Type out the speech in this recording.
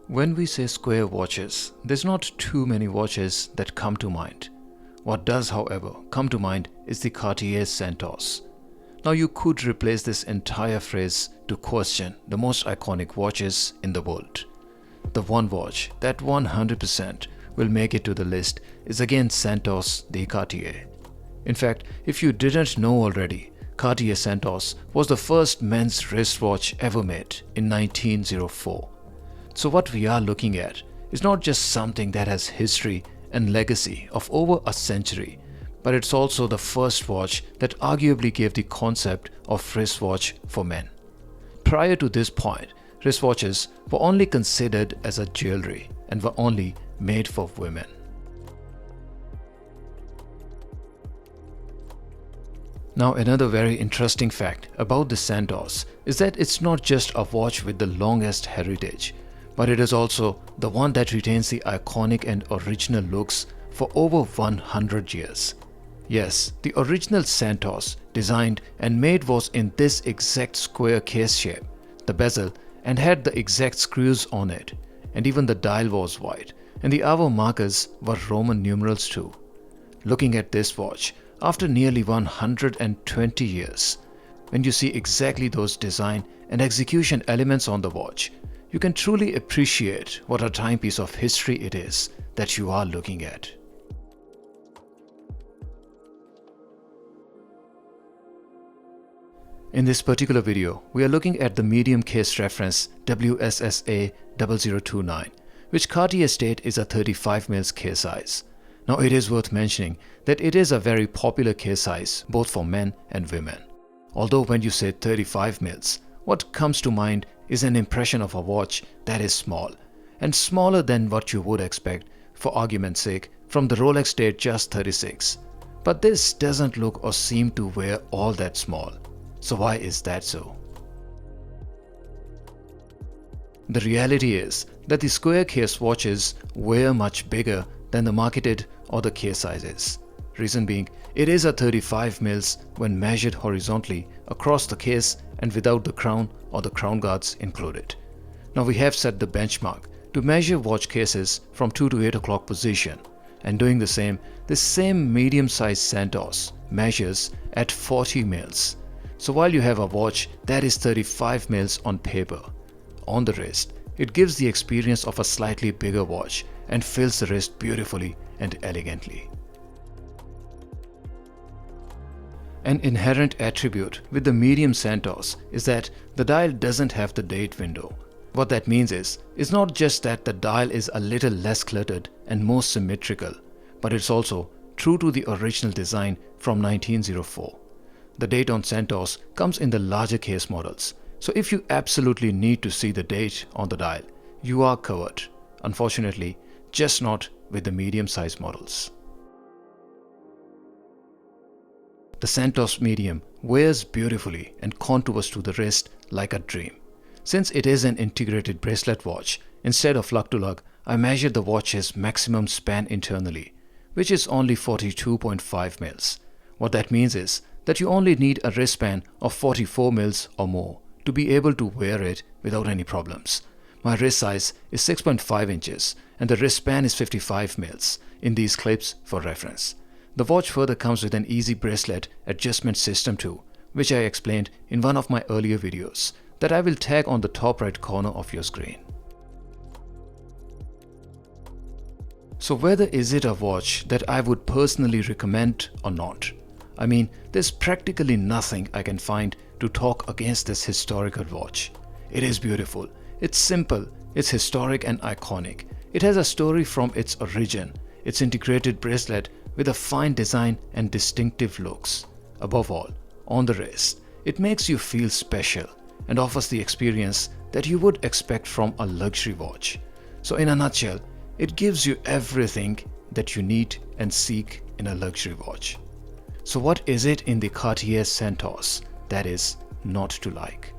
When we say square watches, there's not too many watches that come to mind. What does, however, come to mind is the Cartier Santos. Now you could replace this entire phrase to question the most iconic watches in the world. The one watch that 100% will make it to the list is again Santos de Cartier. In fact, if you didn't know already, Cartier Santos was the first men's wristwatch ever made in 1904. So what we are looking at is not just something that has history and legacy of over a century, but it's also the first watch that arguably gave the concept of wristwatch for men. Prior to this point, wristwatches were only considered as a jewelry and were only made for women. Now, another very interesting fact about the Santos is that it's not just a watch with the longest heritage, but it is also the one that retains the iconic and original looks for over 100 years. Yes, the original Santos designed and made was in this exact square case shape, the bezel, and had the exact screws on it, and even the dial was white, and the hour markers were Roman numerals too. Looking at this watch, after nearly 120 years, when you see exactly those design and execution elements on the watch, you can truly appreciate what a timepiece of history it is that you are looking at. In this particular video, we are looking at the medium case reference WSSA0029, which Cartier state is a 35mm case size. Now it is worth mentioning that it is a very popular case size both for men and women. Although when you say 35mm, what comes to mind is an impression of a watch that is small, and smaller than what you would expect, for argument's sake, from the Rolex date just 36. But this doesn't look or seem to wear all that small. So why is that so? The reality is that the square case watches wear much bigger than the marketed or the case sizes. Reason being, it is a 35mm when measured horizontally across the case and without the crown or the crown guards included. Now we have set the benchmark to measure watch cases from 2 to 8 o'clock position, and doing the same, this same medium-sized Santos measures at 40mm. So while you have a watch that is 35mm on paper, on the wrist, it gives the experience of a slightly bigger watch and fills the wrist beautifully and elegantly. An inherent attribute with the medium Santos is that the dial doesn't have the date window. What that means is not just that the dial is a little less cluttered and more symmetrical, but it's also true to the original design from 1904. The date on Santos comes in the larger case models, so if you absolutely need to see the date on the dial, you are covered. Unfortunately, just not with the medium-sized models. The Santos Medium wears beautifully and contours to the wrist like a dream. Since it is an integrated bracelet watch, instead of lug-to-lug, I measured the watch's maximum span internally, which is only 42.5mm. What that means is that you only need a wristband of 44mm or more to be able to wear it without any problems. My wrist size is 6.5 inches and the wristband is 55mm in these clips for reference. The watch further comes with an easy bracelet adjustment system too, which I explained in one of my earlier videos that I will tag on the top right corner of your screen. So whether is it a watch that I would personally recommend or not? I mean, there's practically nothing I can find to talk against this historical watch. It is beautiful, it's simple, it's historic and iconic. It has a story from its origin, its integrated bracelet with a fine design and distinctive looks. Above all, on the wrist, it makes you feel special and offers the experience that you would expect from a luxury watch. So in a nutshell, it gives you everything that you need and seek in a luxury watch. So what is it in the Cartier Santos that is not to like?